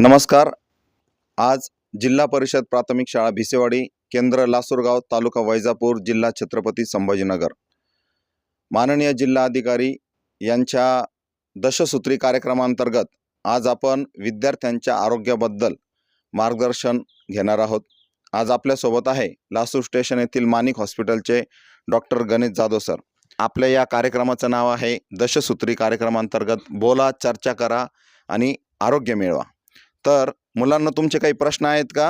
नमस्कार. आज जिल्हा परिषद प्राथमिक शाळा भिसेवाडी, केंद्र लासूरगाव, तालुका वैजापूर, जिल्हा छत्रपती संभाजीनगर. माननीय जिल्हा अधिकारी यांच्या दशसूत्री कार्यक्रमांतर्गत आज आपण विद्यार्थ्यांच्या आरोग्याबद्दल मार्गदर्शन घेणार आहोत. आज आपल्यासोबत आहे लासूर स्टेशन येथील माणिक हॉस्पिटलचे डॉक्टर गणेश जाधव सर. आपल्या या कार्यक्रमाचं नाव आहे दशसूत्री कार्यक्रमांतर्गत बोला, चर्चा करा आणि आरोग्य मिळवा. तर मुलांना तुमचे काही प्रश्न आहेत का?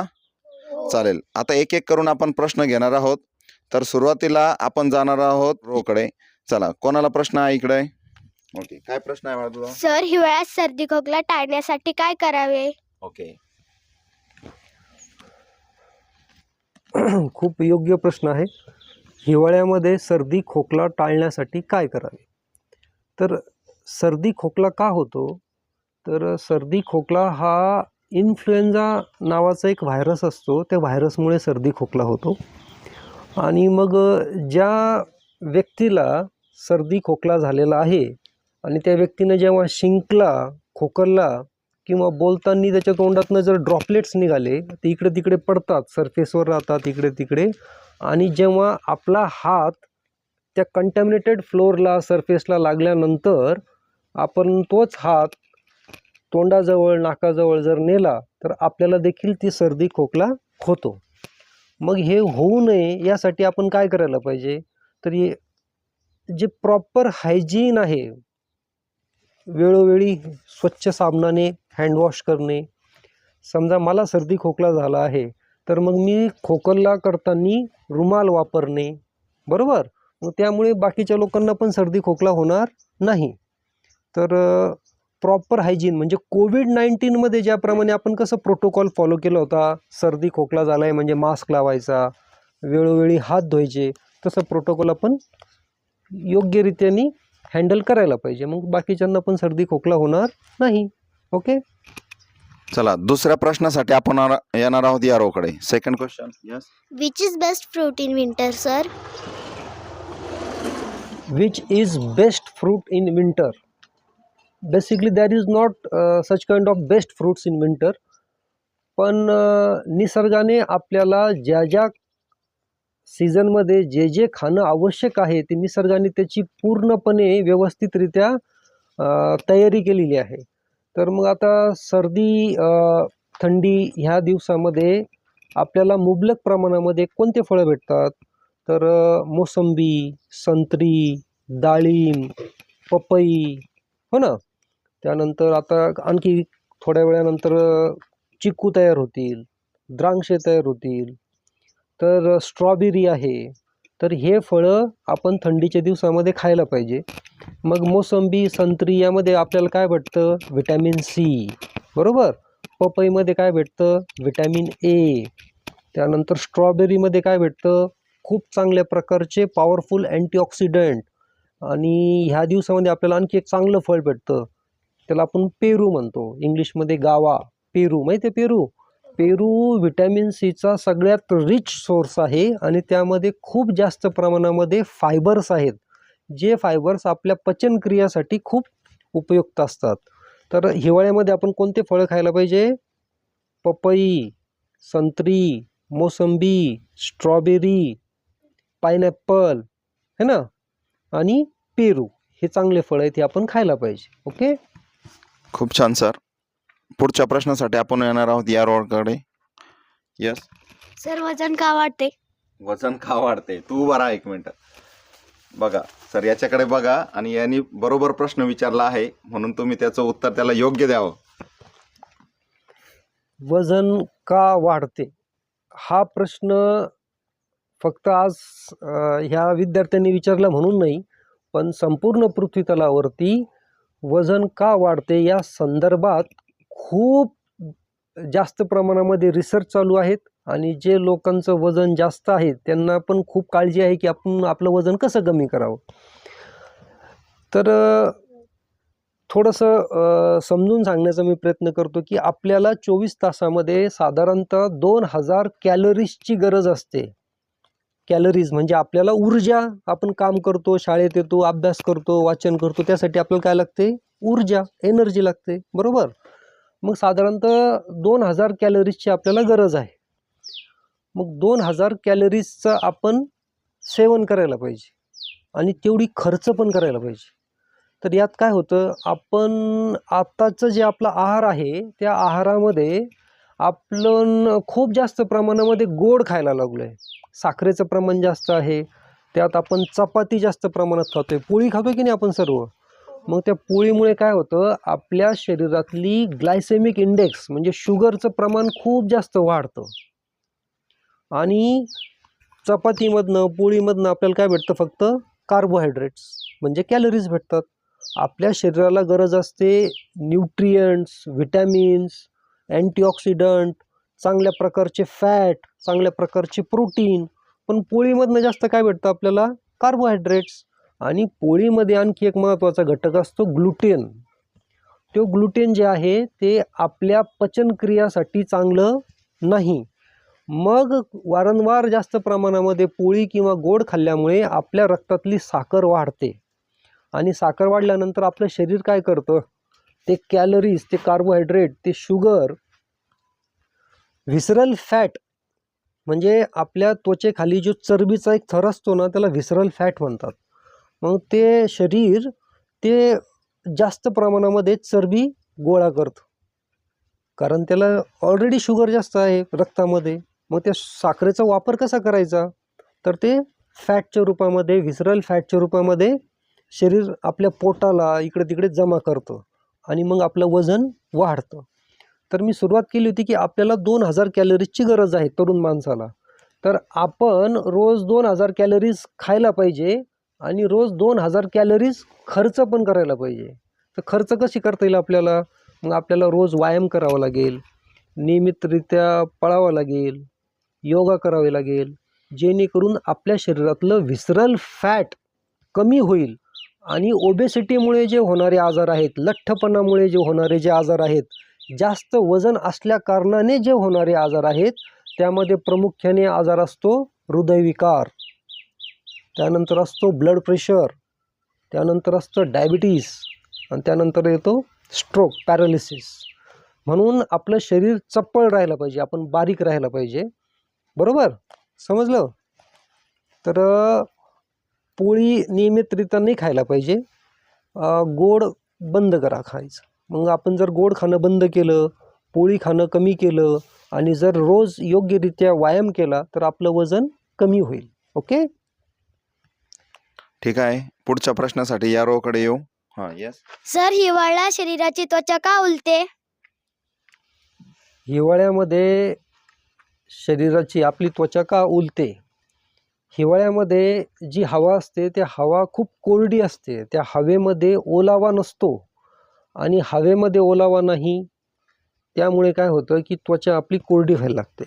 चालेल. आता एक एक करून आपण प्रश्न घेणार आहोत. तर सुरुवातीला आपण जाणार आहोत रोकडे. चला, कोणाला प्रश्न आहे इकडे? ओके, काय प्रश्न आहे मला तुझा? सर, हिवाळ्यात सर्दी खोकला टाळण्यासाठी काय करावे? ओके, खूप योग्य प्रश्न आहे. हिवाळ्यामध्ये सर्दी खोकला टाळण्यासाठी काय करावे? तर सर्दी खोकला का होतो? तर सर्दी खोकला हा इन्फ्लुएन्झा नावाचा एक व्हायरस असतो. त्या व्हायरसमुळे सर्दी खोकला होतो. आणि मग ज्या व्यक्तीला सर्दी खोकला झालेला आहे आणि त्या व्यक्तीनं जेव्हा शिंकला, खोकलला किंवा बोलताना त्याच्या तोंडातनं जर ड्रॉपलेट्स निघाले, ते इकडे तिकडे पडतात, सरफेसवर राहतात इकडे तिकडे. आणि जेव्हा आपला हात त्या कंटॅमिनेटेड फ्लोअरला, सरफेसला लागल्यानंतर आपण तोच हात तोंडाजवळ, नाकाजवळ जर नेला तर आपल्याला देखील ती सर्दी खोकला होतो. मग हे होऊ नये यासाठी आपण काय करायला पाहिजे? तर जे प्रॉपर हायजीन आहे, वेळोवेळी स्वच्छ साबणाने हँडवॉश करणे. समजा मला सर्दी खोकला झाला आहे तर मग मी खोकला करताना रुमाल वापरणे, बरोबर? मग त्यामुळे बाकीच्या लोकांना पण सर्दी खोकला होणार नाही. तर प्रॉपर हायजीन म्हणजे कोविड-19मध्ये ज्याप्रमाणे आपण कसं प्रोटोकॉल फॉलो केला होता, सर्दी खोकला झाला आहे म्हणजे मास्क लावायचा, वेळोवेळी हात धुवायचे, तसं प्रोटोकॉल आपण योग्यरित्याने हँडल करायला पाहिजे. मग बाकीच्यांना पण सर्दी खोकला होणार नाही. ओके, चला दुसऱ्या प्रश्नासाठी आपण येणार आहोत या Rokade. Second question. Yes. Which is best fruit in winter, sir? which is best fruit in winter? Basically there is not such kind of best fruits in winter. पण निसर्गाने आपल्याला ज्या ज्या सीझनमध्ये जे जे खाणं आवश्यक आहे ते निसर्गाने त्याची पूर्णपणे व्यवस्थितरित्या तयारी केलेली आहे. तर मग आता सर्दी, थंडी ह्या दिवसामध्ये आपल्याला मुबलक प्रमाणामध्ये कोणते फळं भेटतात? तर मोसंबी, संत्री, डाळिंब, पपई, हो ना. त्यानंतर आता आणखी थोड्या वेळानंतर चिक्कू तयार होतील, द्राक्षे तयार होतील, तर स्ट्रॉबेरी आहे. तर हे फळं आपण थंडीच्या दिवसामध्ये खायला पाहिजे. मग मोसंबी, संत्री यामध्ये आपल्याला काय भेटतं? व्हिटॅमिन सी, बरोबर. पपईमध्ये काय भेटतं? Vitamin A. त्यानंतर स्ट्रॉबेरीमध्ये काय भेटतं? खूप चांगल्या प्रकारचे पॉवरफुल अँटीऑक्सिडंट. आणि ह्या दिवसामध्ये आपल्याला आणखी एक चांगलं फळ भेटतं, त्याला आपण पेरू म्हणतो, इंग्लिशमध्ये गावा. पेरू माहिती आहे? पेरू व्हिटॅमिन सीचा सगळ्यात रिच सोर्स आहे आणि त्यामध्ये खूप जास्त प्रमाणामध्ये फायबर्स आहेत, जे फायबर्स आपल्या पचनक्रियासाठी खूप उपयुक्त असतात. तर हिवाळ्यामध्ये आपण कोणते फळं खायला पाहिजे? पपई, संत्री, मोसंबी, स्ट्रॉबेरी, पायनॅपल, है ना, आणि पेरू, हे चांगले फळं आहेत, हे आपण खायला पाहिजे. ओके, खूप छान सर. पुढच्या प्रश्नासाठी आपण येणार आहोत या रोडकडे. यस. सर, वजन का वाढते? वजन का वाढते? तू उभा राहा एक मिनिट. बघा सर, याच्याकडे बघा आणि यांनी बरोबर प्रश्न विचारला आहे, म्हणून तुम्ही त्याचं उत्तर त्याला योग्य द्यावं. वजन का वाढते हा प्रश्न फक्त आज ह्या विद्यार्थ्यांनी विचारला म्हणून नाही, पण संपूर्ण पृथ्वीतलावरती वजन का वाढते या संदर्भात खूप जास्त प्रमाणामध्ये रिसर्च चालू आहेत. आणि जे लोकांचं वजन जास्त आहे त्यांना पण खूप काळजी आहे की आपण आपलं वजन कसं कमी करावं. तर थोडंसं समजून सांगण्याचा मी प्रयत्न करतो की आपल्याला 24 तासामध्ये साधारणतः 2000 कॅलरीजची गरज असते. कॅलरीज म्हणजे आपल्याला ऊर्जा. आपण काम करतो, शाळेत येतो, अभ्यास करतो, वाचन करतो, त्यासाठी आपल्याला काय लागते? ऊर्जा, एनर्जी लागते, बरोबर. मग साधारणतः 2000 कॅलरीजची आपल्याला गरज आहे. मग 2000 कॅलरीजचं आपण सेवन करायला पाहिजे आणि तेवढी खर्च पण करायला पाहिजे. तर यात काय होतं, आपण आत्ताचं जे आपला आहार आहे त्या आहारामध्ये आपण खूप जास्त प्रमाणामध्ये गोड खायला लागलो आहे. साखरेचं प्रमाण जास्त आहे. त्यात आपण चपाती जास्त प्रमाणात खातोय, पोळी खातोय की नाही आपण सर्व. मग त्या पोळीमुळे काय होतं, आपल्या शरीरातली ग्लायसेमिक इंडेक्स म्हणजे शुगरचं प्रमाण खूप जास्त वाढतं. आणि चपातीमधनं पोळीमधनं आपल्याला काय भेटतं, फक्त कार्बोहायड्रेट्स म्हणजे कॅलरीज भेटतात. आपल्या शरीराला गरज असते न्यूट्रियंट्स, व्हिटॅमिन्स, अँटीऑक्सिडंट, चांगल्या प्रकारचे फॅट, चांगल्या प्रकारचे प्रोटीन. पण पोळीमधनं जास्त काय भेटतं आपल्याला, कार्बोहायड्रेट्स. आणि पोळीमध्ये आणखी एक महत्त्वाचा घटक असतो ग्लुटेन. तो ग्लुटेन जे आहे ते आपल्या पचनक्रियासाठी चांगलं नाही. मग वारंवार जास्त प्रमाणामध्ये पोळी किंवा गोड खाल्ल्यामुळे आपल्या रक्तातली साखर वाढते आणि साखर वाढल्यानंतर आपलं शरीर काय करतं, ते कॅलरीज, ते कार्बोहायड्रेट, ते शुगर, व्हिसरल फॅट म्हणजे आपल्या त्वचेखाली जो चरबीचा एक थर असतो ना, त्याला व्हिसरल फॅट म्हणतात. मग ते शरीर ते जास्त प्रमाणामध्ये चरबी गोळा करतं, कारण त्याला ऑलरेडी शुगर जास्त आहे रक्तामध्ये. मग त्या साखरेचा वापर कसा करायचा, तर ते फॅटच्या रूपामध्ये, व्हिसरल फॅटच्या रूपामध्ये शरीर आपल्या पोटाला इकडे तिकडे जमा करतं आणि मग आपलं वजन वाढतं. तर मी सुरुवात केली होती की आपल्याला 2000 कॅलरीजची गरज आहे तरुण माणसाला. तर आपण रोज 2000 कॅलरीज खायला पाहिजे आणि रोज 2000 कॅलरीज खर्च पण करायला पाहिजे. तर खर्च कशी करता येईल आपल्याला, मग आपल्याला रोज व्यायाम करावा लागेल, नियमितरित्या पळावं लागेल, योगा करावे लागेल, जेणेकरून आपल्या शरीरातलं व्हिसरल फॅट कमी होईल. आणि ओबेसिटीमुळे जे होणारे आजार आहेत, लठ्ठपणामुळे जे होणारे जे आजार आहेत, जास्त वजन असल्या कारणाने जे होणारे आजार आहेत, त्यामध्ये प्रामुख्याने आजार असतो हृदयविकार, त्यानंतर असतो ब्लड प्रेशर, त्यानंतर असतं डायबिटीस आणि त्यानंतर येतो स्ट्रोक, पॅरालिसिस. म्हणून आपलं शरीर चप्पळ राहायला पाहिजे, आपण बारीक राहायला पाहिजे. बरोबर समजलं. तर पोळी नियमितरित्या नाही खायला पाहिजे, गोड बंद करा खायचं. मग आपण जर गोड खाणं बंद केलं, पोळी खाणं कमी केलं आणि जर रोज योग्यरित्या व्यायाम केला तर आपलं वजन कमी होईल. ओके. ठीक आहे, पुढच्या प्रश्नासाठी या रोकडे येऊ. हां, येस. सर, हिवाळा शरीराची त्वचा का उलते? हिवाळ्यामध्ये शरीराची आपली त्वचा का उलते? हिवाळ्यामध्ये जी हवा असते त्या हवा खूप कोरडी असते. त्या हवेमध्ये ओलावा नसतो आणि हवेमध्ये ओलावा नाही, त्यामुळे काय होतं की त्वचा आपली कोरडी व्हायला लागते.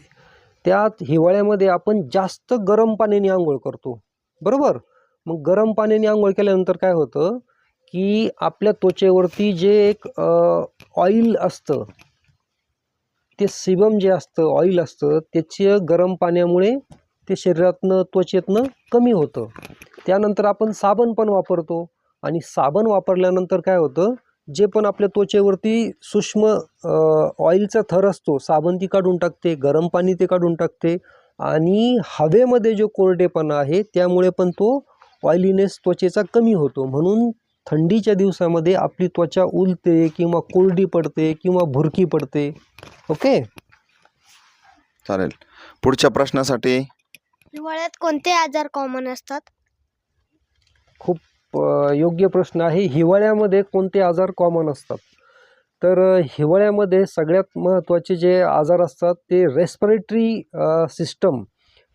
त्यात हिवाळ्यामध्ये आपण जास्त गरम पाण्याने आंघोळ करतो, बरोबर. मग गरम पाण्याने आंघोळ केल्यानंतर काय होतं की आपल्या त्वचेवरती जे एक ऑइल असतं, ते सिबम जे असतं, ऑइल असतं, त्याचे गरम पाण्यामुळे ते शरीरातनं, त्वचेतनं कमी होतं. त्यानंतर आपण साबण पण वापरतो आणि साबण वापरल्यानंतर काय होतं, जे पण आपल्या त्वचेवरती सूक्ष्म ऑइलचा थर असतो, साबण ती काढून टाकते, गरम पाणी ते काढून टाकते आणि हवेमध्ये जो कोरडेपणा आहे त्यामुळे पण तो ऑइलीनेस त्वचेचा कमी होतो. म्हणून थंडीच्या दिवसामध्ये आपली त्वचा उलते किंवा कोरडी पडते किंवा भुरकी पडते. ओके. चालेल. पुढच्या प्रश्नासाठी हिवाळ्यात कोणते आजार कॉमन असतात? खूप योग्य प्रश्न आहे. हिवाळ्यामध्ये कोणते आजार कॉमन असतात? तर हिवाळ्यामध्ये सगळ्यात महत्त्वाचे जे आजार असतात ते रेस्पिरेटरी सिस्टम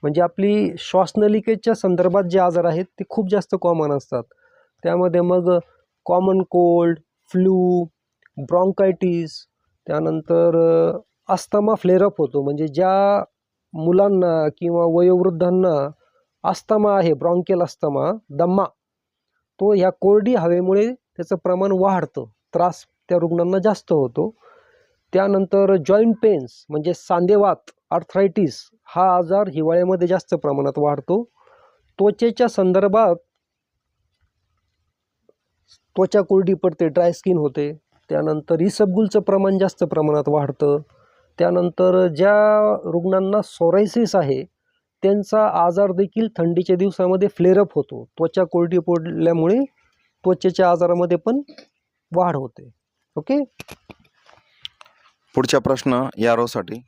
म्हणजे आपली श्वासनलिकेच्या संदर्भात जे आजार आहेत ते खूप जास्त कॉमन असतात. त्यामध्ये मग कॉमन कोल्ड, फ्लू, ब्रॉन्कायटिस, त्यानंतर अस्थमा फ्लेअरअप होतो. म्हणजे ज्या मुलांना किंवा वयोवृद्धांना अस्थमा आहे, ब्रॉन्कियल अस्थमा, दमा, तो ह्या कोरडी हवेमुळे त्याचं प्रमाण वाढतं, त्रास त्या रुग्णांना जास्त होतो. त्यानंतर जॉईंट पेन्स म्हणजे सांधेवात, आर्थरायटिस, हा आजार हिवाळ्यामध्ये जास्त प्रमाणात वाढतो. त्वचेच्या संदर्भात त्वचा कोरडी पडते, ड्राय स्किन होते. त्यानंतर इसबगोलचं प्रमाण जास्त प्रमाणात वाढतं. त्यानंतर ज्या रुग्णांना सोरायसिस आहे त्यांचा आजार देखील थंडीच्या दिवसामध्ये फ्लेअरअप होतो. त्वचा कोरडी पडल्यामुळे त्वचेच्या आजारामध्ये पण वाढ होते. ओके. पुढचा प्रश्न या रोसाठी.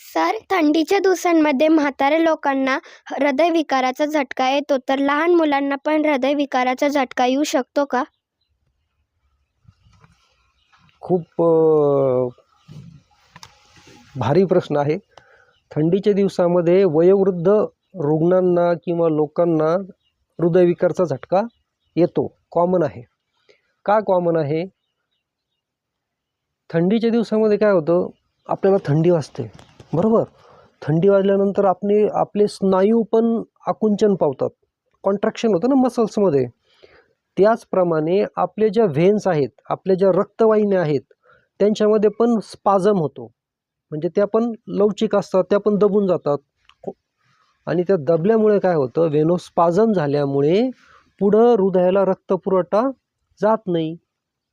सर, थंडीच्या दिवसांमध्ये म्हाताऱ्या लोकांना हृदयविकाराचा झटका येतो, तर लहान मुलांना पण हृदयविकाराचा झटका येऊ शकतो का? खूप भारी प्रश्न आहे. थंडीच्या दिवसामध्ये वयोवृद्ध रुग्णांना किंवा लोकांना हृदयविकारचा झटका येतो. कॉमन आहे. का कॉमन आहे? थंडीच्या दिवसामध्ये काय होतं, आपल्याला थंडी वाजते, बरोबर. थंडी वाजल्यानंतर आपले स्नायू पण आकुंचन पावतात, कॉन्ट्रॅक्शन होतं ना मसल्समध्ये. त्याचप्रमाणे आपले ज्या व्हेन्स आहेत, आपल्या ज्या रक्तवाहिन्या आहेत, त्यांच्यामध्ये पण स्पाझम होतो. म्हणजे त्या पण लवचिक असतात, त्या पण दबून जातात. आणि त्या दबल्यामुळे काय होतं, व्हेनोस्पाझम झाल्यामुळे पुढं हृदयाला रक्तपुरवठा जात नाही.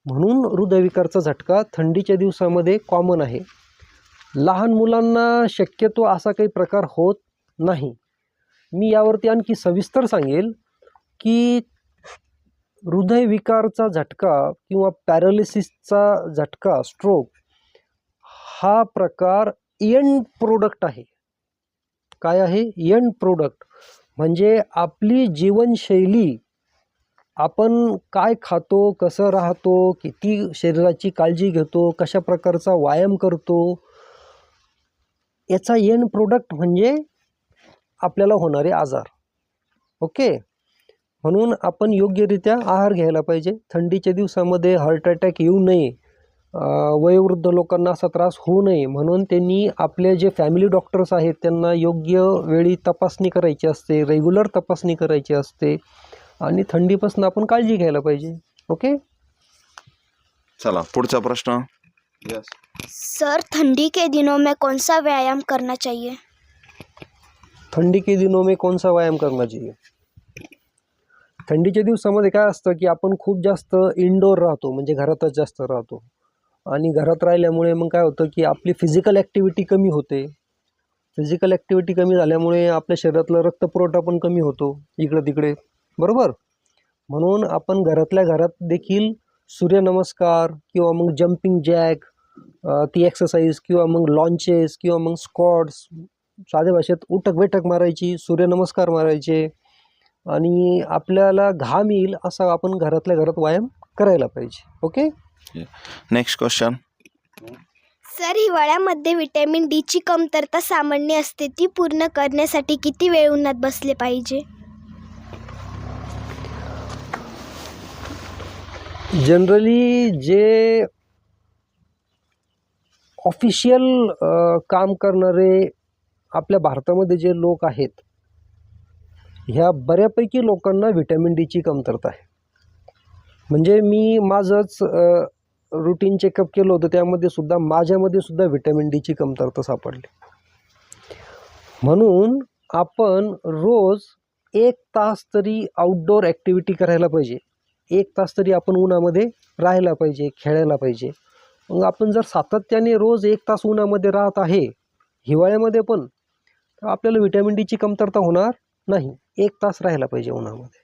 म्हणून हृदयविकारचा झटका थंडीच्या दिवसामध्ये कॉमन आहे. लहान मुलांना शक्यतो असा काही प्रकार होत नाही. मी यावरती आणखी सविस्तर सांगेल की हृदयविकारचा झटका किंवा पॅरालिसिसचा झटका, स्ट्रोक, हा प्रकार एंड प्रोडक्ट आहे. काय आहे? End product. म्हणजे आपली जीवनशैली, आपण काय खातो, कसं राहतो, किती शरीराची काळजी घेतो, कशा प्रकारचा व्यायाम करतो, याचा एंड प्रोडक्ट म्हणजे आपल्याला होणारे आजार. ओके. म्हणून आपण योग्यरित्या आहार घ्यायला पाहिजे. थंडीच्या दिवसामध्ये हार्ट अटॅक येऊ नये, वयोवृद्ध लोकांना असा त्रास होऊ नये म्हणून त्यांनी आपले जे फॅमिली डॉक्टर्स आहेत त्यांना योग्य वेळी तपासणी करायची असते, रेग्युलर तपासणी करायची असते आणि थंडीपासून आपण काळजी घ्यायला पाहिजे. ओके. चला पुढचा प्रश्न. यस. सर, ठंडी के दिनों में कौन सा व्यायाम करना चाहिए? थंडी के दिनों में कौन सा व्यायाम करना चाहिए? थंडीच्या दिवसामध्ये काय असतं की आपण खूप जास्त इनडोअर राहतो, म्हणजे घरातच जास्त राहतो. आणि घरात राहिल्यामुळे मग काय होतं की आपली फिजिकल ॲक्टिव्हिटी कमी होते. फिजिकल ॲक्टिव्हिटी कमी झाल्यामुळे आपल्या शरीरातला रक्तपुरवठा पण कमी होतो इकडं तिकडे, बरोबर. म्हणून आपण घरातल्या घरात देखील सूर्यनमस्कार किंवा मग जम्पिंग जॅक, ती एक्सरसाइज, किंवा मग लॉन्चेस, किंवा मग स्क्वॉट्स, साध्या भाषेत उठक बैठक मारायची, सूर्यनमस्कार मारायचे आणि आपल्याला घाम येईल असा आपण घरातल्या घरात व्यायाम करायला पाहिजे. ओके. Next question. सर, हिवाळ्यामध्ये विटॅमिन डी ची कमतरता सामान्य असते, ती पूर्ण करण्यासाठी किती वेळ उन्हात बसले पाहिजे? जनरली जे ऑफिशियल काम करणारे आपल्या भारतामध्ये जे लोक आहेत, ह्या बऱ्यापैकी लोकांना व्हिटॅमिन डीची कमतरता आहे. म्हणजे मी माझंच रुटीन चेकअप केलं होतं, त्यामध्ये सुद्धा माझ्यामध्ये सुद्धा व्हिटॅमिन डीची कमतरता सापडली. म्हणून आपण रोज 1 तास तरी आउटडोअर ॲक्टिव्हिटी करायला पाहिजे. 1 तास तरी आपण उन्हामध्ये राहायला पाहिजे, खेळायला पाहिजे. मग आपण जर सातत्याने रोज 1 तास उन्हामध्ये राहत आहे, हिवाळ्यामध्ये पण, तर आपल्याला व्हिटॅमिन डीची कमतरता होणार नाही. 1 तास राहायला पाहिजे उन्हामध्ये.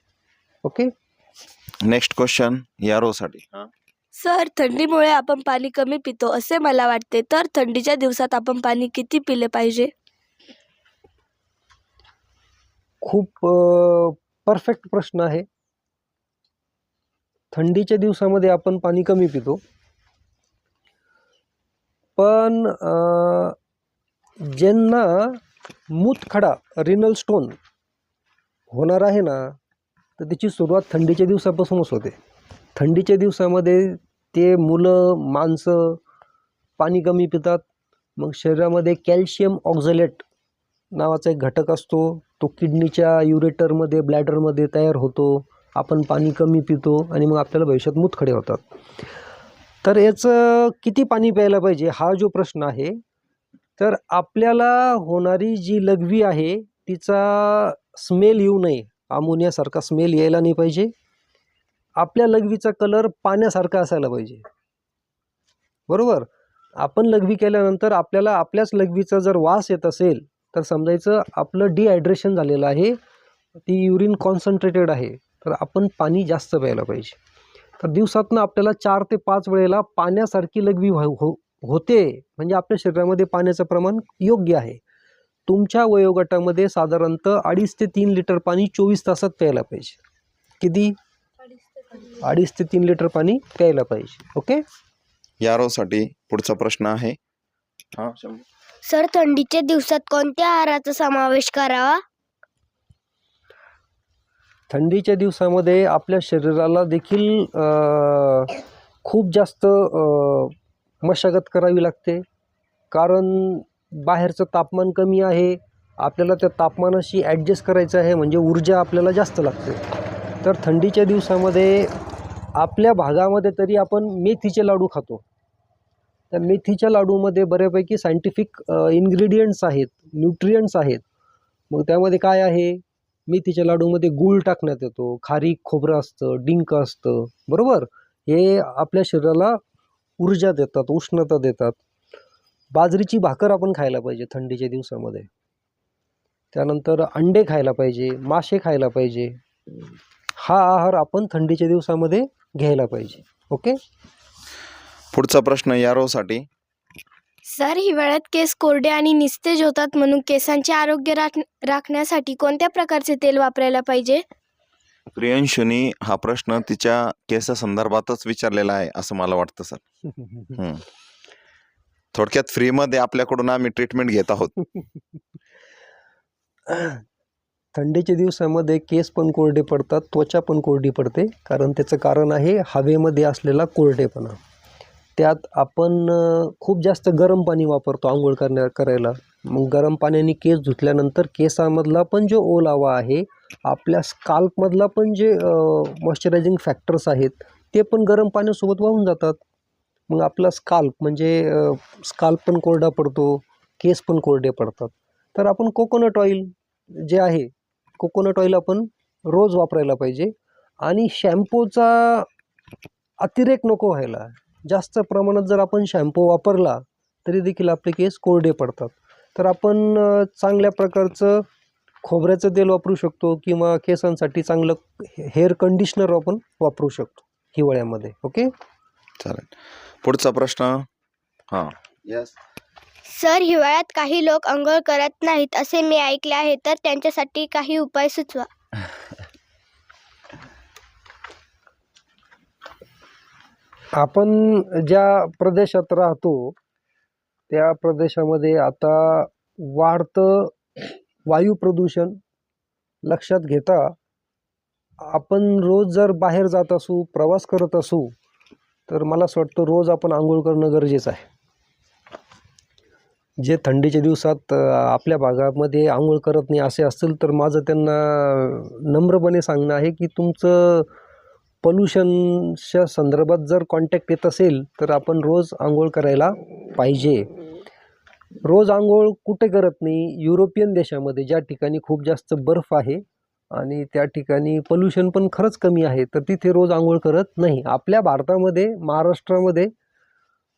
ओके. नेक्स्ट क्वेश्चन या रोसाठी. सर, थंडीमुळे आपण पाणी कमी पितो असे मला वाटते, तर थंडीच्या दिवसात आपण पाणी किती पिले पाहिजे? खूप परफेक्ट प्रश्न आहे. थंडीच्या दिवसामध्ये आपण पाणी कमी पितो, पण ज्यांना मूतखडा, रिनल स्टोन होणार आहे ना, तर त्याची सुरुवात थंडीच्या दिवसापासूनच होते. थंडीच्या दिवसामध्ये ते मुलं, माणसं पाणी कमी पितात. मग शरीरामध्ये कॅल्शियम ऑक्झलेट नावाचा एक घटक असतो, तो किडनीच्या युरेटरमध्ये, ब्लॅडरमध्ये तयार होतो. आपण पाणी कमी पितो आणि मग आपल्याला भविष्यात मूतखडे होतात. तर याचं किती पाणी प्यायला पाहिजे हा जो प्रश्न आहे, तर आपल्याला होणारी जी लघवी आहे तिचा स्मेल येऊ नये, अमोनियासारखा स्मेल यायला नाही पाहिजे. आपल्या लघवीचा कलर पाण्यासारखा असायला पाहिजे, बरोबर. आपण लघवी केल्यानंतर आपल्याला आपल्याच लघवीचा जर वास येत असेल तर समजायचं आपलं डिहायड्रेशन झालेलं आहे, ती युरिन कॉन्सन्ट्रेटेड आहे, तर आपण पाणी जास्त प्यायला पाहिजे. तर दिवसातनं आपल्याला 4 ते 5 वेळेला पाण्यासारखी लघवी होते, म्हणजे आपल्या शरीरामध्ये पाण्याचं प्रमाण योग्य आहे. तुमच्या वयोगटामध्ये साधारणतः 2.5 ते 3 लिटर पाणी 24 तासात प्यायला पाहिजे. किती? 2.5 ते 3 लिटर पाणी प्यायला पाहिजे. ओके. यारोसाठी पुढचा प्रश्न आहे. हां शंभू. सर थंडीच्या दिवसात कोणत्या आहाराचा समावेश करावा? थंडीच्या दिवसामध्ये आपल्या शरीराला देखील खूप जास्त मशागत करावी लागते, कारण बाहेरचं तापमान कमी आहे, आपल्याला त्या तापमानाशी ॲडजस्ट करायचं आहे, म्हणजे ऊर्जा आपल्याला जास्त लागते. तर थंडीच्या दिवसामध्ये आपल्या भागामध्ये तरी आपण मेथीचे लाडू खातो. त्या मेथीच्या लाडूमध्ये बऱ्यापैकी सायंटिफिक इन्ग्रेडियंट्स आहेत, न्यूट्रियंट्स आहेत. मग त्यामध्ये काय आहे? मेथीच्या लाडूमध्ये गूळ टाकण्यात येतो, खारीक खोबरं असतं, डिंक असतं, बरोबर. हे आपल्या शरीराला ऊर्जा देतात, उष्णता देतात. बाजरीची भाकर आपण खायला पाहिजे थंडीच्या दिवसामध्ये. त्यानंतर अंडे खायला पाहिजे, मासे खायला पाहिजे. हा आहार आपण थंडीच्या दिवसामध्ये घ्यायला पाहिजे. ओके. पुढचा प्रश्न यारोसाठी. सर हिवाळ्यात केस कोरडे आणि निस्तेज होतात, म्हणून केसांचे आरोग्य राखण्यासाठी कोणत्या प्रकारचे तेल वापरायला पाहिजे? प्रियंशुनी हा प्रश्न तिच्या केसासंदर्भातच विचारलेला आहे असं मला वाटतं सर. थोडक्यात फ्रीमध्ये आपल्याकडून आम्ही ट्रीटमेंट घेत आहोत. थंडीच्या दिवसामध्ये केस पण कोरडे पडतात, त्वचा पण कोरडी पडते, कारण त्याचं कारण आहे हवेमध्ये असलेला कोरडेपणा. त्यात आपण खूप जास्त गरम पाणी वापरतो आंघोळ करायला. मग गरम पाण्याने केस धुतल्यानंतर केसामधला पण जो ओलावा आहे, आपल्या स्काल्पमधला पण जे मॉइश्चरायझिंग फॅक्टर्स आहेत ते पण गरम पाण्यासोबत वाहून जातात. मग आपला स्काल्प पण कोरडा पडतो, केस पण कोरडे पडतात. तर आपण कोकोनट ऑइल जे आहे, कोकोनट ऑइल आपण रोज वापरायला पाहिजे. आणि शॅम्पूचा अतिरेक नको व्हायला. जास्त प्रमाणात जर आपण शॅम्पू वापरला तरी देखील आपले केस कोरडे पडतात. तर आपण चांगल्या प्रकारचं खोबऱ्याचं तेल वापरू शकतो, किंवा केसांसाठी चांगलं हेअर कंडिशनर आपण वापरू शकतो हिवाळ्यामध्ये. ओके. चालेल. पुढचा प्रश्न. हां यस. सर हिवाळ्यात काही लोक अंघोळ करत नाहीत असे मी ऐकले आहे, तर त्यांच्यासाठी काही उपाय सुचवा. आपण ज्या प्रदेशात राहतो त्या प्रदेशामध्ये आता वाढतं वायू प्रदूषण लक्षात घेता आपण रोज जर बाहेर जात असू, प्रवास करत असू, तर मला असं वाटतं रोज आपण आंघोळ करणं गरजेचं आहे. जे थंडीच्या दिवसात आपल्या भागामध्ये आंघोळ करत नाही असे असतील तर माझं त्यांना नम्रपणे सांगणं आहे की तुमचं पोल्युशनच्या संदर्भात जर कॉन्टॅक्ट येत असेल तर आपण रोज आंघोळ करायला पाहिजे. रोज आंघोळ कुठे करत नाही? युरोपियन देशामध्ये, ज्या ठिकाणी खूप जास्त बर्फ आहे आणि त्या ठिकाणी पोल्युशन पण खरंच कमी आहे, तर तिथे रोज आंघोळ करत नाही. आपल्या भारतामध्ये, महाराष्ट्रामध्ये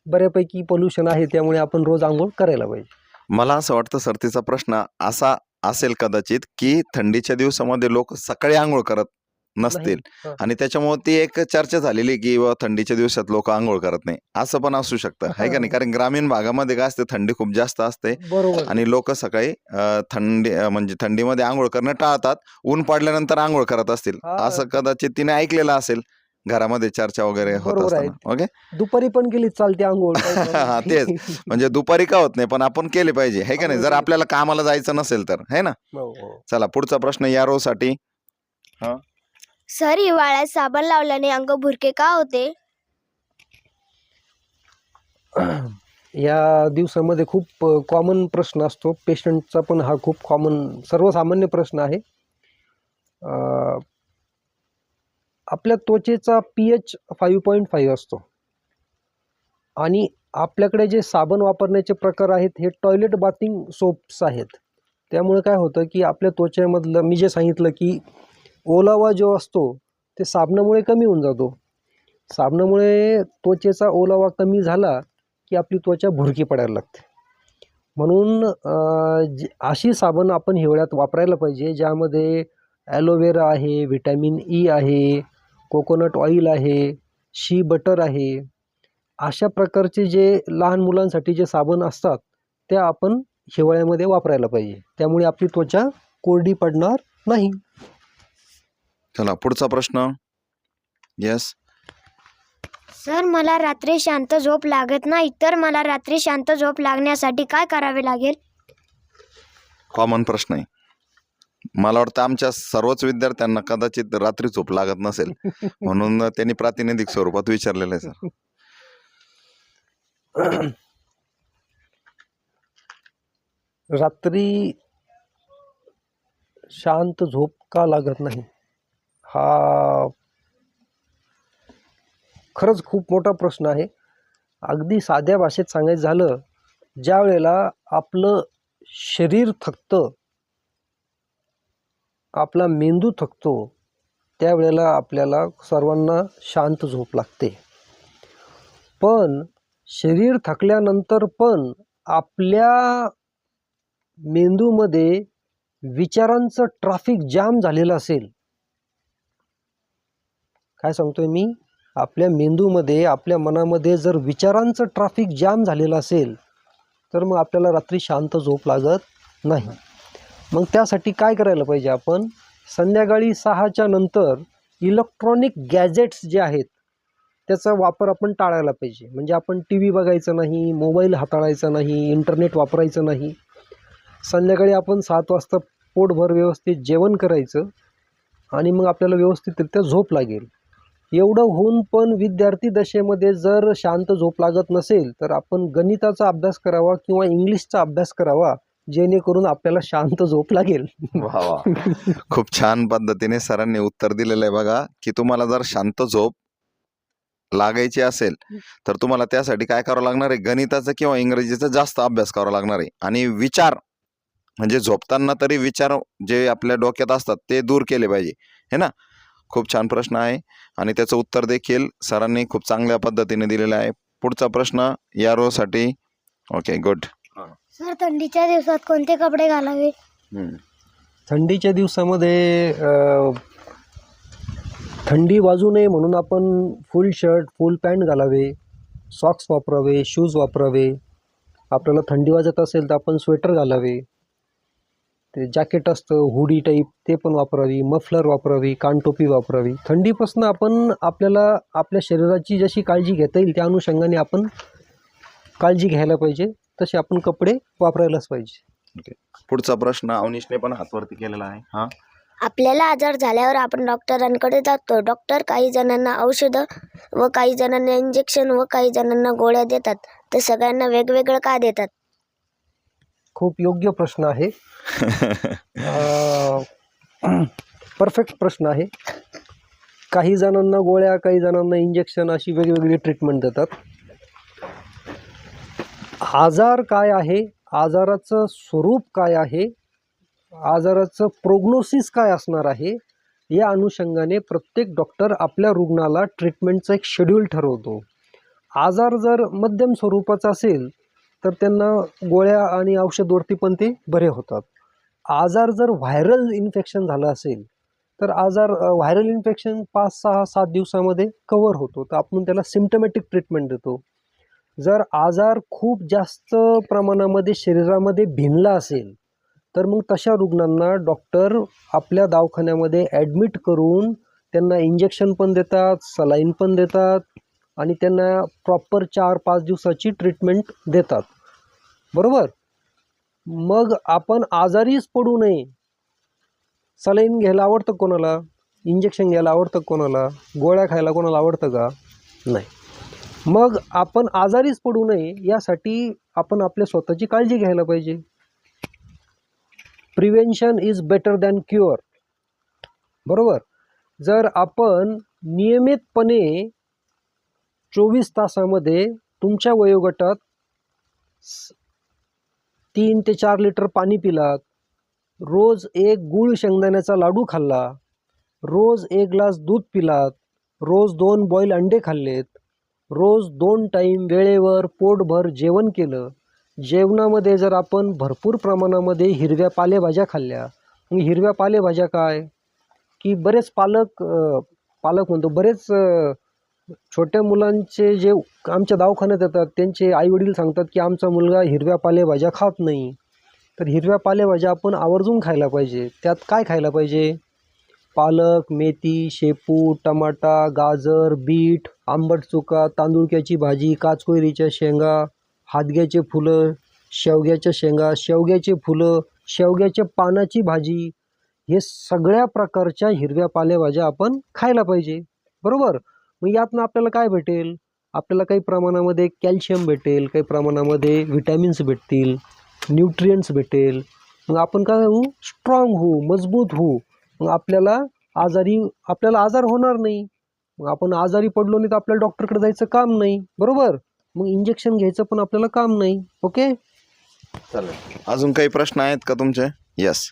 बऱ्यापैकी पोल्युशन आहे, त्यामुळे आपण रोज आंघोळ करायला पाहिजे. मला असं वाटतं सर तिचा प्रश्न असा असेल कदाचित की थंडीच्या दिवसामध्ये लोक सकाळी आंघोळ करत नसतील हां. आणि त्याच्यामुळे ती एक चर्चा झालेली की थंडीच्या दिवसात लोक आंघोळ करत नाही, असं पण असू शकतं आहे का नाही? कारण ग्रामीण भागामध्ये काय असते, थंडी खूप जास्त असते बरोबर. आणि लोक सकाळी म्हणजे थंडीमध्ये आंघोळ करणं टाळतात, ऊन पडल्यानंतर आंघोळ करत असतील, हा. असं कदाचित तिने ऐकलेलं असेल घरामध्ये चर्चा वगैरे होत बरोबर आहे. असताना. ओके. दुपारी पण केली चालते आंघोळ. हा, तेच. म्हणजे दुपारी का होत नाही, पण आपण केले पाहिजे है का नाही, जर आपल्याला कामाला जायचं नसेल तर, है ना. हो. चला पुढचा प्रश्न यारोसाठी. सर हिवाळ्यात साबण लावल्याने अंग भुरके का होते? या दिवसामध्ये खूप कॉमन प्रश्न असतो पेशंटचा, पण हा खूप कॉमन सर्वसामान्य प्रश्न आहे. आपल्या त्वचेचा pH 5.5 असतो आणि आपल्याकडे जे साबण वापरण्याचे प्रकार आहेत हे टॉयलेट बाथिंग सोप्स आहेत. त्यामुळे काय होतं की आपल्या त्वचेमधलं, मी जे सांगितलं की ओलावा जो असतो ते साबणामुळे कमी होऊन जातो. साबणामुळे त्वचेचा ओलावा कमी झाला की आपली त्वचा भुरकी पडायला लागते. म्हणून अशी साबण आपण हिवाळ्यात वापरायला पाहिजे ज्यामध्ये ॲलोवेरा आहे, व्हिटॅमिन ई आहे, कोकोनट ऑइल आहे, शी बटर आहे. अशा प्रकारचे जे लहान मुलांसाठी जे साबण असतात ते आपण हिवाळ्यामध्ये वापरायला पाहिजे. त्यामुळे आपली त्वचा कोरडी पडणार नाही. चला पुढचा प्रश्न. येस. सर मला रात्री शांत झोप लागत नाही, तर मला रात्री शांत झोप लागण्यासाठी काय करावे लागेल? कॉमन प्रश्न आहे. मला वाटतं आमच्या सर्वच विद्यार्थ्यांना कदाचित रात्री झोप लागत नसेल म्हणून त्यांनी प्रातिनिधिक स्वरूपात विचारलेलं आहे सर. रात्री शांत झोप का लागत नाही, हा खरंच खूप मोठा प्रश्न आहे. अगदी साध्या भाषेत सांगायचं झालं, ज्या वेळेला आपलं शरीर थकतं, आपला मेंदू थकतो, त्यावेळेला आपल्याला सर्वांना शांत झोप लागते. पण शरीर थकल्यानंतर पण आपल्या मेंदूमध्ये विचारांचं ट्रॅफिक जाम झालेलं असेल. काय सांगतोय मी? आपल्या मेंदूमध्ये, आपल्या मनामध्ये जर विचारांचं ट्रॅफिक जाम झालेलं असेल तर मग आपल्याला रात्री शांत झोप लागत नाही. मग त्यासाठी काय करायला पाहिजे? आपण संध्याकाळी 6च्या नंतर इलेक्ट्रॉनिक गॅजेट्स जे आहेत त्याचा वापर आपण टाळायला पाहिजे. म्हणजे आपण टी व्ही बघायचं नाही, मोबाईल हाताळायचा नाही, इंटरनेट वापरायचं नाही. संध्याकाळी आपण 7 वाजता पोटभर व्यवस्थित जेवण करायचं आणि मग आपल्याला व्यवस्थितरित्या झोप लागेल. एवढं होऊन पण विद्यार्थी दशेमध्ये जर शांत झोप लागत नसेल तर आपण गणिताचा अभ्यास करावा किंवा इंग्लिशचा अभ्यास करावा, जेणेकरून आपल्याला शांत झोप लागेल. वा वा, खूप छान पद्धतीने सरांनी उत्तर दिलेलं आहे बघा, की तुम्हाला जर शांत झोप लागायची असेल तर तुम्हाला त्यासाठी काय करावं लागणार आहे? गणिताचा किंवा इंग्रजीचा जास्त अभ्यास करावा लागणार आहे. आणि विचार म्हणजे झोपताना तरी विचार जे आपल्या डोक्यात असतात ते दूर केले पाहिजे, है ना. खूप छान प्रश्न आहे आणि त्याचं उत्तर देखील सरांनी खूप चांगल्या पद्धतीने दिलेलं आहे. पुढचा प्रश्न या रोसाठी. Okay, good. सर थंडीच्या दिवसात कोणते कपडे घालावे? थंडीच्या दिवसामध्ये थंडी वाजू नये म्हणून आपण फुल शर्ट, फुल पॅन्ट घालावे, सॉक्स वापरावे, शूज वापरावे. आपल्याला थंडी वाजत असेल तर आपण स्वेटर घालावे. ते जॅकेट असतं हुडी टाईप ते पण वापरावी, मफलर वापरावी, कानटोपी वापरावी. थंडीपासून आपण आपल्याला आपल्या शरीराची जशी काळजी घेता येईल त्या अनुषंगाने आपण काळजी घ्यायला पाहिजे, तसे आपण कपडे वापरायलाच पाहिजे. ओके, पुढचा प्रश्न अवनीशने पण हातवरती केलेला आहे. हां, आपल्याला आजार झाल्यावर आपण डॉक्टरांकडे जातो. डॉक्टर काही जणांना औषधं व काही जणांना इंजेक्शन व काही जणांना गोळ्या देतात. तर सगळ्यांना वेगवेगळं का देतात? खूप योग्य प्रश्न आहे. परफेक्ट प्रश्न आहे. काही जणांना गोळ्या, काही जणांना इंजेक्शन अशी वेगवेगळी ट्रीटमेंट देतात. आजार काय आहे, आजाराचं स्वरूप काय आहे, आजाराचं प्रोग्नोसिस काय असणार आहे, या अनुषंगाने प्रत्येक डॉक्टर आपल्या रुग्णाला ट्रीटमेंटचं एक शेड्यूल ठरवतो. आजार जर मध्यम स्वरूपाचा असेल तर त्यांना गोळ्या आणि औषधवरती पण ते बरे होतात. आजार जर व्हायरल इन्फेक्शन झालं असेल तर व्हायरल इन्फेक्शन 5, 6, 7 दिवसामध्ये कव्हर होतो, तर आपण त्याला सिम्पटमॅटिक ट्रीटमेंट देतो. जर आजार खूप जास्त प्रमाणामध्ये शरीरामध्ये भिनला असेल तर मग तशा रुग्णांना डॉक्टर आपल्या दवाखान्यामध्ये ॲडमिट करून त्यांना इंजेक्शन पण देतात, सलाईन पण देतात आणि त्यांना प्रॉपर 4-5 दिवसाची ट्रीटमेंट देतात. बरोबर. मग आपण आजारीच पडू नये. सलाईन घ्यायला आवडतं कोणाला? इंजेक्शन घ्यायला आवडतं कोणाला? गोळ्या खायला कोणाला आवडतं का? नाही. मग आपण आजारीच पडू नये यासाठी आपण आपल्या स्वतःची काळजी घ्यायला पाहिजे. Prevention is better than cure. बरोबर. जर आपण नियमितपणे 24 तासामध्ये तुमच्या वयोगटात 3 ते 4 लिटर पाणी पिलात, रोज एक गूळ शेंगदाण्याचा लाडू खाल्ला, रोज 1 ग्लास दूध पिलात, रोज 2 बॉईल अंडे खाल्लेत, रोज 2 टाईम वेळेवर पोटभर जेवण केलं, जेवणामध्ये जर आपण भरपूर प्रमाणामध्ये हिरव्या पालेभाज्या खाल्ल्या, मग हिरव्या पालेभाज्या काय की बरेच पालक म्हणतो बरेच छोट्या मुलांचे जे आमच्या दवाखान्यात येतात त्यांचे आईवडील सांगतात की आमचा मुलगा हिरव्या पालेभाज्या खात नाही. तर हिरव्या पालेभाज्या आपण आवर्जून खायला पाहिजे. त्यात काय खायला पाहिजे? पालक, मेथी, शेपू, टमाटा, गाजर, बीट, आंबट चुका, तांदुळक्याची भाजी, काचकोयरीच्या शेंगा, हादग्याचे फुलं, शेवग्याच्या शेंगा, शेवग्याचे फुलं, शेवग्याच्या पानाची भाजी, हे सगळ्या प्रकारच्या हिरव्या पालेभाज्या आपण खायला पाहिजे. बरोबर? मग यातनं आपल्याला काय भेटेल? आपल्याला काही प्रमाणामध्ये कॅल्शियम भेटेल, काही प्रमाणामध्ये विटॅमिन्स भेटतील, न्यूट्रियंट्स भेटेल. मग आपण काय होऊ? स्ट्रॉंग होऊ, मजबूत होऊ. मग आपल्याला आजार होणार नाही. मग आपण आजारी पडलो नाही तर आपल्याला डॉक्टरकडे जायचं काम नाही. बरोबर? मग इंजेक्शन घ्यायचं पण आपल्याला काम नाही. ओके? चालेल. अजून काही प्रश्न आहेत का तुमचे? यस.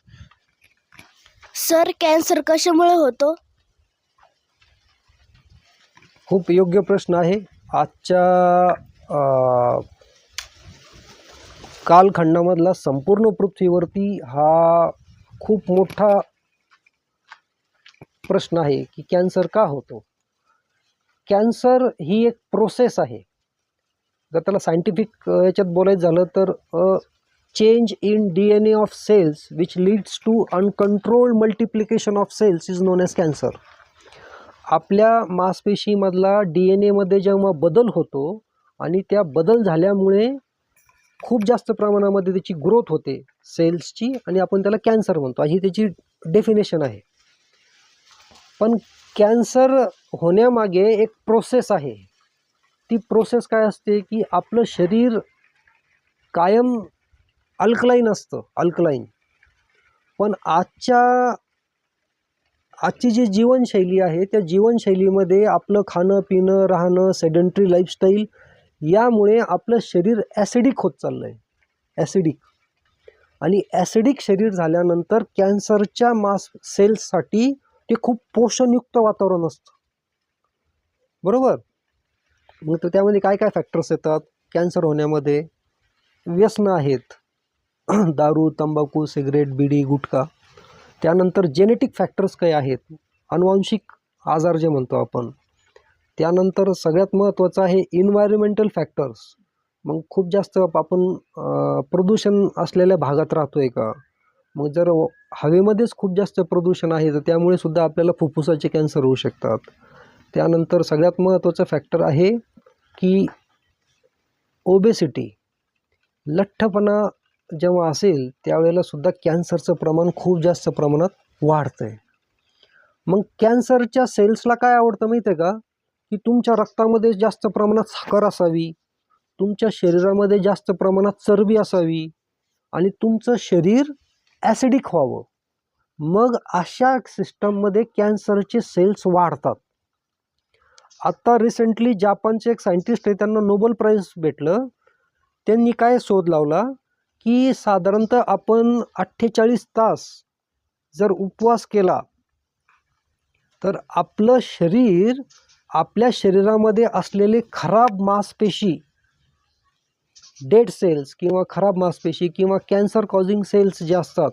सर कॅन्सर कशामुळे होतो? खूप योग्य प्रश्न आहे. आजच्या कालखंडामधला संपूर्ण पृथ्वीवरती हा खूप मोठा प्रश्न आहे की कॅन्सर का होतो. कॅन्सर ही एक प्रोसेस आहे. जर त्याला सायंटिफिक याच्यात बोलायचं झालं तर change in DNA of cells which leads to uncontrolled multiplication of cells is known as cancer. आपल्या मांसपेशीमधला DNA मध्ये जेव्हा बदल होतो आणि त्या बदल झाल्यामुळे खूप जास्त प्रमाणामध्ये त्याची ग्रोथ होते सेल्सची आणि आपण त्याला कॅन्सर म्हणतो. ही त्याची डेफिनेशन आहे. पण कॅन्सर होण्यामागे एक प्रोसेस आहे. ती प्रोसेस काय असते की आपलं शरीर कायम अल्कलाईन असतं, अल्कलाईन. पण आजची जी जीवनशैली आहे त्या जीवनशैलीमध्ये आपलं खाणं पिणं राहणं सेडंटरी लाईफस्टाईल यामुळे आपलं शरीर ॲसिडिक होत चाललं आहे. ॲसिडिक. आणि ॲसिडिक शरीर झाल्यानंतर कॅन्सरच्या सेल्ससाठी ते खूप पोषणयुक्त वातावरण असतं. बरोबर? मग तर त्यामध्ये काय काय फॅक्टर्स येतात कॅन्सर होण्यामध्ये? व्यसनं आहेत, दारू, तंबाखू, सिगरेट, बिडी, गुटखा. त्यानंतर जेनेटिक फॅक्टर्स काही आहेत, अनुवांशिक आजार जे म्हणतो आपण. त्यानंतर सगळ्यात महत्त्वाचं आहे इन्व्हायरमेंटल फॅक्टर्स. मग खूप जास्त आपण प्रदूषण असलेल्या भागात राहतो आहे का? मग जर हवेमध्येच खूप जास्त प्रदूषण आहे तर त्यामुळे सुद्धा आपल्याला फुफ्फुसाचे कॅन्सर होऊ शकतात. त्यानंतर सगळ्यात महत्त्वाचं फॅक्टर आहे की ओबेसिटी, लठ्ठपणा जेव्हा असेल त्यावेळेला सुद्धा कॅन्सरचं प्रमाण खूप जास्त प्रमाणात वाढतं आहे. मग कॅन्सरच्या सेल्सला काय आवडतं माहिती आहे का? की तुमच्या रक्तामध्ये जास्त प्रमाणात साखर असावी, तुमच्या शरीरामध्ये जास्त प्रमाणात चरबी असावी आणि तुमचं शरीर ॲसिडिक व्हावं. मग अशा सिस्टममध्ये कॅन्सरचे सेल्स वाढतात. आत्ता रिसेंटली जापानचे एक सायंटिस्ट आहे, त्यांना नोबेल प्राईज भेटलं. त्यांनी काय शोध लावला की साधारणतः आपण 48 तास जर उपवास केला तर आपलं शरीर आपल्या शरीरामध्ये असलेले खराब मांसपेशी, डेड सेल्स किंवा खराब मांसपेशी किंवा कॅन्सर कॉझिंग सेल्स जे असतात,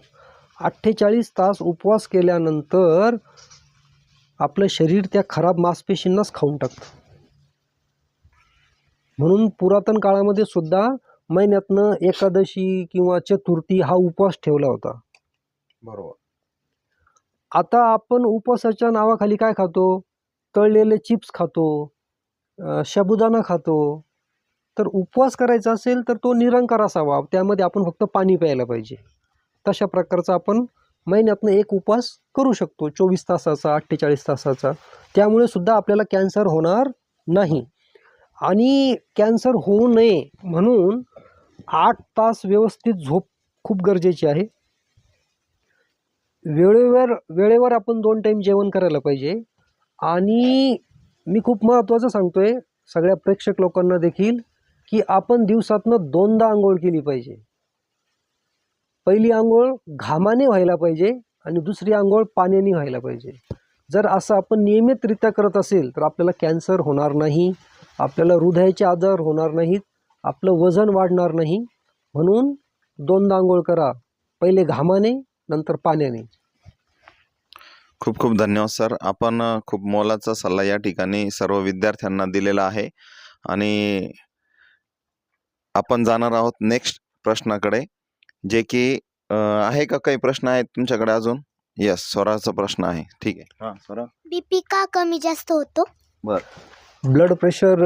48 तास उपवास केल्यानंतर आपलं शरीर त्या खराब मांसपेशींनाच खाऊन टाकतं. म्हणून पुरातन काळामध्ये सुद्धा महिन्यातनं एकादशी किंवा चतुर्थी हा उपवास ठेवला होता. बरोबर. आता आपण उपवासाच्या नावाखाली काय खातो? तळलेले चिप्स खातो, साबुदाणा खातो. तर उपवास करायचा असेल तर तो निरंकार असावा, त्यामध्ये आपण फक्त पाणी प्यायला पाहिजे. तशा प्रकारचा आपण महिन्यातनं एक उपवास करू शकतो, 24 तासाचा, 48 तासाचा. त्यामुळे सुद्धा आपल्याला कॅन्सर होणार नाही. आणि कॅन्सर होऊ नये म्हणून 8 तास व्यवस्थित झोप खूप गरजेची आहे. वेळेवर आपण 2 टाईम जेवण करायला पाहिजे. आणि मी खूप महत्त्वाचं सांगतोय सगळ्या प्रेक्षक लोकांना देखील की आपण दिवसातनं 2दा आंघोळ केली पाहिजे. पहिली आंघोळ घामाने व्हायला पाहिजे आणि दुसरी आंघोळ पाण्याने व्हायला पाहिजे. जर असं आपण नियमितरित्या करत असेल तर आपल्याला कॅन्सर होणार नाही, आपल्याला हृदयाचे आजार होणार नाहीत, आपलं वजन वाढणार नाही. म्हणून 2दा अंघोळ करा, पहिले घामाने नंतर पाण्याने. खूप खूप धन्यवाद सर. आपण खूप मोलाचा सल्ला या ठिकाणी सर्व विद्यार्थ्यांना दिलेला आहे. आणि आपण जाणार आहोत नेक्स्ट प्रश्नाकडे, जे की आहे का काही प्रश्न आहेत तुमच्याकडे अजून? यस, स्वराचा प्रश्न आहे. ठीक आहे. हां स्वरा. बीपी का कमी जास्त होतो? ब्लड प्रेशर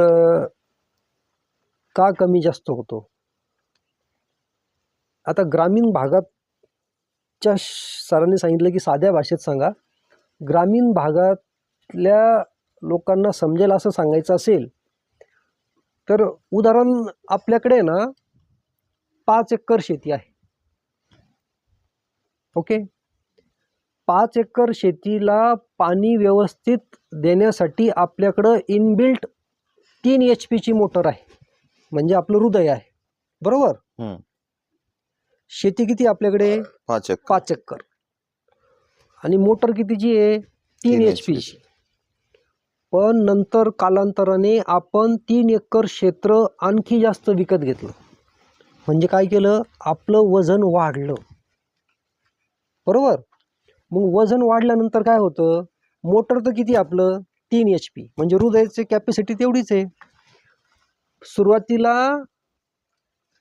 का कमी जास्त होतो? आता ग्रामीण भागातच्या सरांनी सांगितलं की साध्या भाषेत सांगा. ग्रामीण भागातल्या लोकांना समजेल असं सांगायचं असेल तर उदाहरण आपल्याकडे ना 5 एकर शेती आहे. ओके, 5 एकर शेतीला पाणी व्यवस्थित देण्यासाठी आपल्याकडं इनबिल्ट 3 HP मोटर आहे, म्हणजे आपलं हृदय आहे. बरोबर? हं. शेती किती आपल्याकडे? 5 एकर. 5 एकर. आणि मोटर कितीची आहे? 3 3 HP. पण नंतर कालांतराने आपण 3 एकर क्षेत्र आणखी जास्त विकत घेतलं. म्हणजे काय केलं? आपलं वजन वाढलं. बरोबर? मग वजन वाढल्यानंतर काय होतं? मोटर तर किती आपलं? 3 HP, म्हणजे हृदयाची कॅपॅसिटी तेवढीच आहे. सुरुवातीला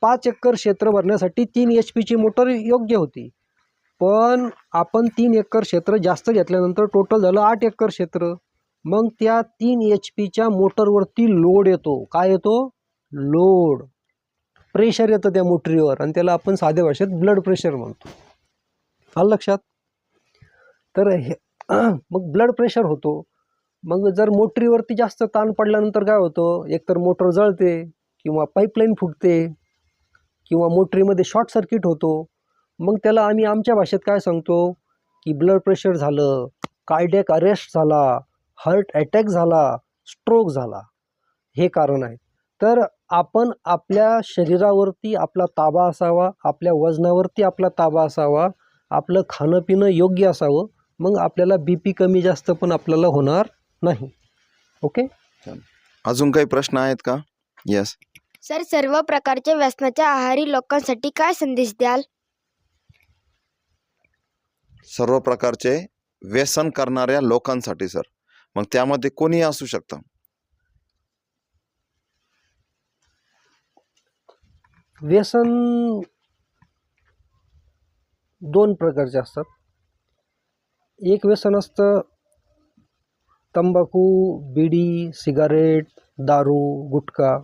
5 एकर क्षेत्र भरण्यासाठी 3 HP मोटर योग्य होती. पण आपण 3 एकर क्षेत्र जास्त घेतल्यानंतर टोटल झालं 8 एकर क्षेत्र. मग त्या 3 HP मोटरवरती लोड येतो. काय येतो? लोड. प्रेशर येतं त्या मोटरीवर, आणि त्याला आपण साध्या भाषेत ब्लड प्रेशर म्हणतो. आलं लक्षात? तर हे मग ब्लड प्रेशर होतो. मग जर मोटरीवरती जास्त ताण पडल्यानंतर काय होतं? एकतर मोटर जळते, किंवा पाईपलाईन फुटते, किंवा मोटरीमध्ये शॉर्ट सर्किट होतो. मग त्याला आम्ही आमच्या भाषेत काय सांगतो की ब्लड प्रेशर झालं, कार्डियक अरेस्ट झाला, हार्ट अटॅक झाला, स्ट्रोक झाला. हे कारण आहे. तर आपण आपल्या शरीरावरती आपला ताबा असावा, आपल्या वजनावरती आपला ताबा असावा, आपलं खाणं पिणं योग्य असावं. मग आपल्याला BP कमी जास्त पण आपल्याला होणार नाही. ओके, अजून काही प्रश्न आहेत का? यस. सर, सर्व प्रकारच्या व्यसनाच्या आहारी लोकांसाठी काय संदेश द्याल? सर्व प्रकारचे व्यसन करणाऱ्या लोकांसाठी सर. मग त्यामध्ये कोणीही असू शकतं. व्यसन 2 प्रकारचे असतात. एक व्यसन असतं तंबाखू, बिडी, सिगारेट, दारू, गुटखा.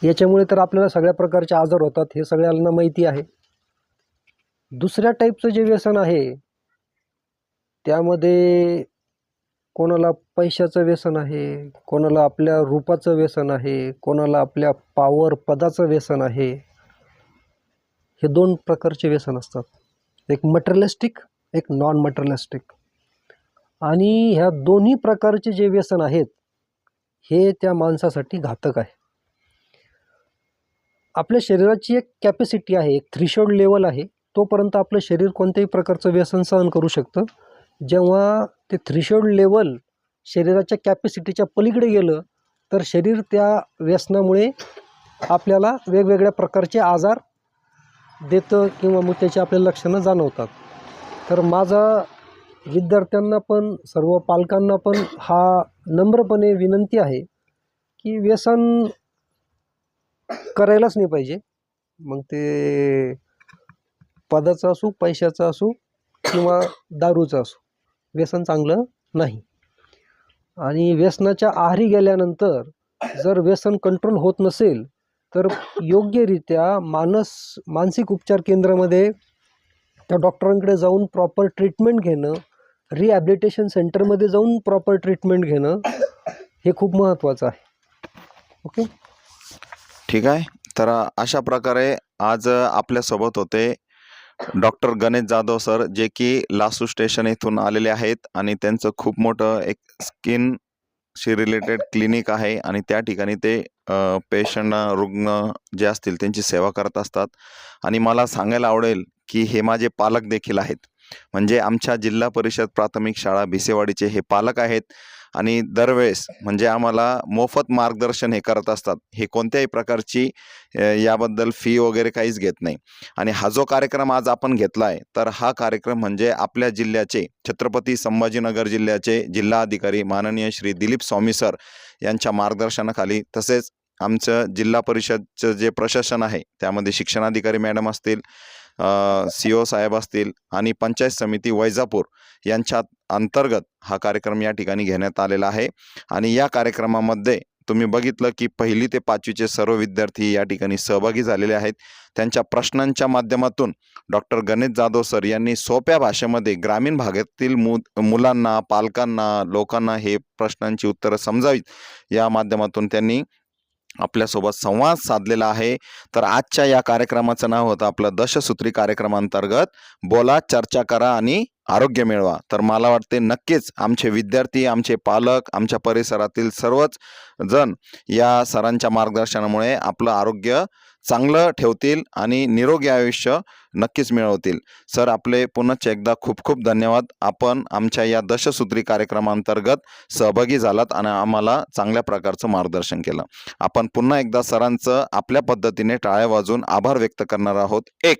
याच्यामुळे तर आपल्याला सगळ्या प्रकारचे आजार होतात, हे सगळ्यांना माहिती आहे. दुसऱ्या टाईपचं जे व्यसन आहे त्यामध्ये कोणाला पैशाचं व्यसन आहे, कोणाला आपल्या रूपाचं व्यसन आहे, कोणाला आपल्या पावर पदाचं व्यसन आहे. हे 2 प्रकारचे व्यसन असतात. एक मटेरियलिस्टिक, एक नॉन मटेरियलिस्टिक. आणि ह्या दोन्ही प्रकारचे जे व्यसन आहेत हे त्या माणसासाठी घातक आहे. आपल्या शरीराची एक कॅपॅसिटी आहे, एक थ्रेशोल्ड लेवल आहे. तोपर्यंत आपलं शरीर कोणत्याही प्रकारचं व्यसन सहन करू शकतं. जेव्हा ते थ्रेशोल्ड लेवल शरीराच्या कॅपॅसिटीच्या पलीकडे गेलं तर शरीर त्या व्यसनामुळे आपल्याला वेगवेगळ्या प्रकारचे आजार देतं, किंवा मग त्याची आपल्याला लक्षणं जाणवतात. तर माझा विद्यार्थ्यांना पण, सर्व पालकांना पण हा नम्रपणे विनंती आहे की व्यसन करायलाच नाही पाहिजे. मग ते पदाचं असो, पैशाचं असो, किंवा दारूचं असो, व्यसन चांगलं नाही. आणि व्यसनाच्या आहारी गेल्यानंतर जर व्यसन कंट्रोल होत नसेल तर योग्यरित्या मानसिक उपचार केंद्रामध्ये त्या डॉक्टरांकडे जाऊन प्रॉपर ट्रीटमेंट घेणं, रिहॅबिलिटेशन सेंटरमध्ये जाऊन प्रॉपर ट्रीटमेंट घेणं हे खूप महत्त्वाचं आहे. ओके, ठीक आहे. तर अशा प्रकारे आज आपल्यासोबत होते डॉक्टर गणेश जाधव सर, जे की लासू स्टेशन येथून आलेले आहेत. आणि त्यांचं खूप मोठं एक स्किनशी रिलेटेड क्लिनिक आहे, आणि त्या ठिकाणी ते पेशंट, रुग्ण जे असतील त्यांची सेवा करत असतात. आणि मला सांगायला आवडेल की हे माझे पालक देखील आहेत. म्हणजे आमच्या जिल्हा परिषद प्राथमिक शाळा भिसेवाडीचे हे पालक आहेत आणि दरवेळेस म्हणजे आम्हाला मोफत मार्गदर्शन हे करत असतात. हे कोणत्याही प्रकारची याबद्दल फी वगैरे काहीच घेत नाही. आणि हा जो कार्यक्रम आज आपण घेतला आहे, तर हा कार्यक्रम म्हणजे आपल्या जिल्ह्याचे छत्रपती संभाजीनगर जिल्ह्याचे जिल्हाधिकारी माननीय श्री दिलीप स्वामी सर यांच्या मार्गदर्शनाखाली, तसेच आमचं जिल्हा परिषदचं जे प्रशासन आहे त्यामध्ये शिक्षणाधिकारी मॅडम असतील, CO साहेब असतील आणि पंचायत समिती वैजापूर यांच्या अंतर्गत हा कार्यक्रम या ठिकाणी घेण्यात आलेला आहे. आणि या कार्यक्रमामध्ये तुम्ही बघितलं की 1ली ते 5वीचे सर्व विद्यार्थी या ठिकाणी सहभागी झालेले आहेत. त्यांच्या प्रश्नांच्या माध्यमातून डॉक्टर गणेश जाधव सर यांनी सोप्या भाषेमध्ये ग्रामीण भागातील मुलांना, पालकांना, लोकांना हे प्रश्नांची उत्तरं समजावीत या माध्यमातून त्यांनी आपल्यासोबत संवाद साधलेला आहे. तर आजच्या या कार्यक्रमाचं नाव होतं आपलं दशसूत्री कार्यक्रमांतर्गत बोला, चर्चा करा आणि आरोग्य मिळवा. तर मला वाटते नक्कीच आमचे विद्यार्थी, आमचे पालक, आमच्या परिसरातील सर्वच जण या सरांच्या मार्गदर्शनामुळे आपलं आरोग्य चांगलं ठेवतील आणि निरोगी आयुष्य नक्कीच मिळवतील. सर, आपले पुनश्च एकदा खूप खूप धन्यवाद. आपण आमच्या या दशसूत्री कार्यक्रमांतर्गत सहभागी झालात आणि आम्हाला चांगल्या प्रकारचं मार्गदर्शन केलं. आपण पुन्हा एकदा सरांचं आपल्या पद्धतीने टाळ्या वाजवून आभार व्यक्त करणार आहोत. एक